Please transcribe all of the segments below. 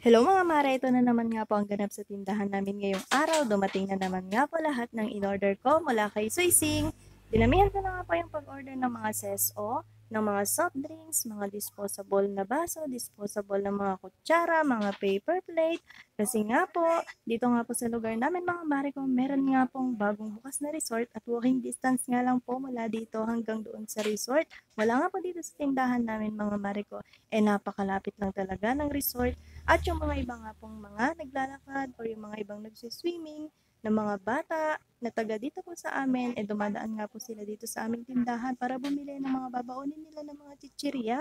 Hello mga mare, ito na naman nga po ang ganap sa tindahan namin ngayong araw. Dumating na naman nga po lahat ng in-order ko mula kay Suising. Dinamihan ko na nga po yung pag-order ng mga seso, ng mga soft drinks, mga disposable na baso, disposable na mga kutsara, mga paper plate. Kasi nga po, dito nga po sa lugar namin mga mare ko, meron nga pong bagong bukas na resort at walking distance nga lang po mula dito hanggang doon sa resort. Wala nga po dito sa tindahan namin mga mare ko. Napakalapit lang talaga ng resort at yung mga iba nga pong mga naglalakad o yung mga ibang nagsiswimming na mga bata na taga dito po sa amin, dumadaan nga po sila dito sa aming tindahan para bumili ng mga babaunin nila ng mga chichirya.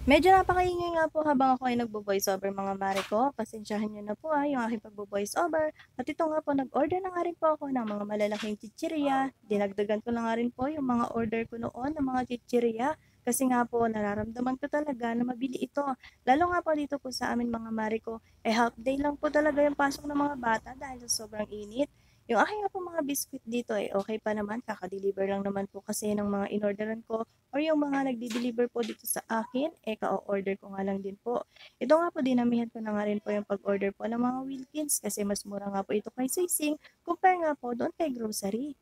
Medyo napakaingay nga po habang ako ay nagbo-voice over mga mare ko. Pasensyahan nyo na po yung aking pagbo-voice over. At ito nga po, nag-order na nga rin po ako ng mga malalaking chichirya. Dinagdagan ko na nga rin po yung mga order ko noon ng mga chichirya. Kasi nga po, nararamdaman ko talaga na mabili ito. Lalo nga po dito po sa amin mga mare ko, half day lang po talaga yung pasok ng mga bata dahil sa sobrang init. Yung aking nga po mga biscuit dito okay pa naman, kaka-deliver lang naman po kasi ng mga in-orderan ko or yung mga nagdi-deliver po dito sa akin, ka-order ko nga lang din po. Ito nga po, dinamihan ko na nga rin po yung pag-order po ng mga Wilkins kasi mas mura nga po ito kay Sising compare nga po doon kay grocery.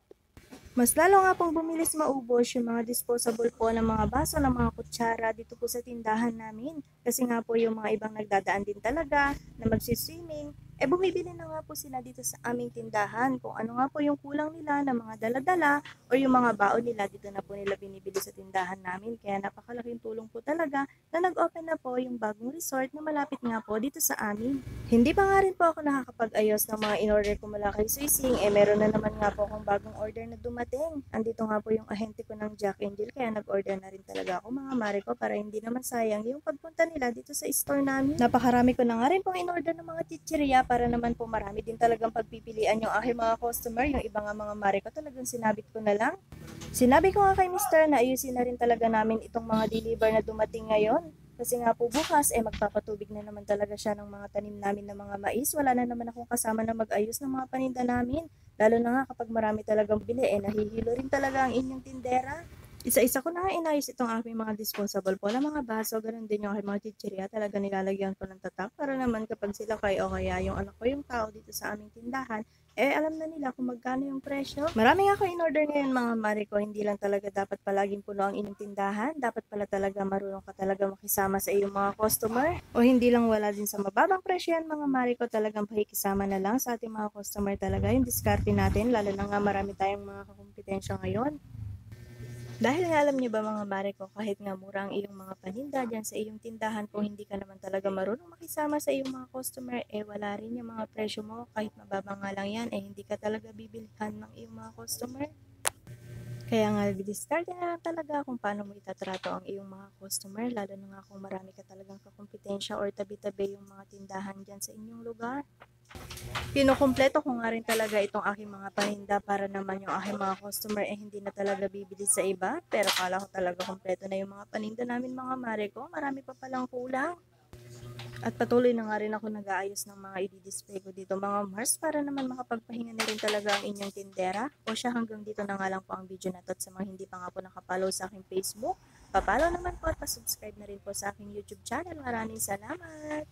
Mas lalo nga pong bumilis maubos yung mga disposable po ng mga baso, ng mga kutsara dito po sa tindahan namin. Kasi nga po yung mga ibang nagdadaan din talaga na magsiswimming, bumibili na nga po sila dito sa aming tindahan. Kung ano nga po yung kulang nila ng mga dala-dala o yung mga baon nila, dito na po nila binibili sa tindahan namin. Kaya napakalaking tulong po talaga na nag-open na po yung bagong resort na malapit nga po dito sa amin. Hindi pa nga rin po ako nakakapag-ayos ng mga in-order ko mula kay Suising. Meron na naman nga po akong bagong order na dumating. Andito nga po yung ahente ko ng Jack and Jill, kaya nag-order na rin talaga ako mga mare ko para hindi naman sayang yung pagpunta nila dito sa store namin. Napakarami ko na nga rin pong in-order ng mga chichirya para naman po marami din talagang pagpipilian yung aking mga customer. Yung iba nga mga mare ko talagang sinabit ko na lang. Sinabi ko nga kay Mister na ayusin na rin talaga namin itong mga deliver na dumating ngayon. Kasi nga po bukas, magpapatubig na naman talaga siya ng mga tanim namin ng mga mais. Wala na naman akong kasama na mag-ayos ng mga paninda namin. Lalo na nga kapag marami talagang bili, nahihilo rin talaga ang inyong tindera. Isa-isa ko na nga inayos itong aking mga disposable po na mga baso. Ganun din yung aking mga chichirya. Talaga nilalagyan ko ng tatak para naman kapag sila kayo o kaya yung anak ko yung tao dito sa aming tindahan, alam na nila kung magkano yung presyo. Marami nga ako in-order ngayon mga mare ko. Hindi lang talaga dapat palaging puno ang inyong tindahan. Dapat pala talaga marunong ka talaga makisama sa iyong mga customer. O hindi lang wala din sa mababang presyo yan mga mare ko. Talagang pakikisama na lang sa ating mga customer talaga. Yung diskarte natin. Lalo na nga marami tayong mga kakumpetensya ngayon. Dahil nga alam niyo ba mga mare ko, kahit nga mura ang iyong mga paninda dyan sa iyong tindahan, kung hindi ka naman talaga marunong makisama sa iyong mga customer, wala rin yung mga presyo mo, kahit mababa nga lang yan, hindi ka talaga bibilhan ng iyong mga customer. Kaya nga, diskarte na lang talaga kung paano mo itatrato ang iyong mga customer, lalo na nga kung marami ka talagang kakumpetensya or tabi-tabi yung mga tindahan dyan sa inyong lugar. Kinukumpleto ko nga rin talaga itong aking mga paninda para naman yung aking mga customer hindi na talaga bibili sa iba. Pero kala ko talaga kumpleto na yung mga paninda namin mga mare ko. Marami pa palang kulang. At patuloy na nga rin ako nag-aayos ng mga i-display ko dito mga Mars para naman makapagpahinga na rin talaga ang inyong tindera. O siya, hanggang dito na nga lang po ang video na to. At sa mga hindi pa nga po nakapollow sa aking Facebook, papalo naman po at pasubscribe na rin po sa aking YouTube channel. Maraming salamat!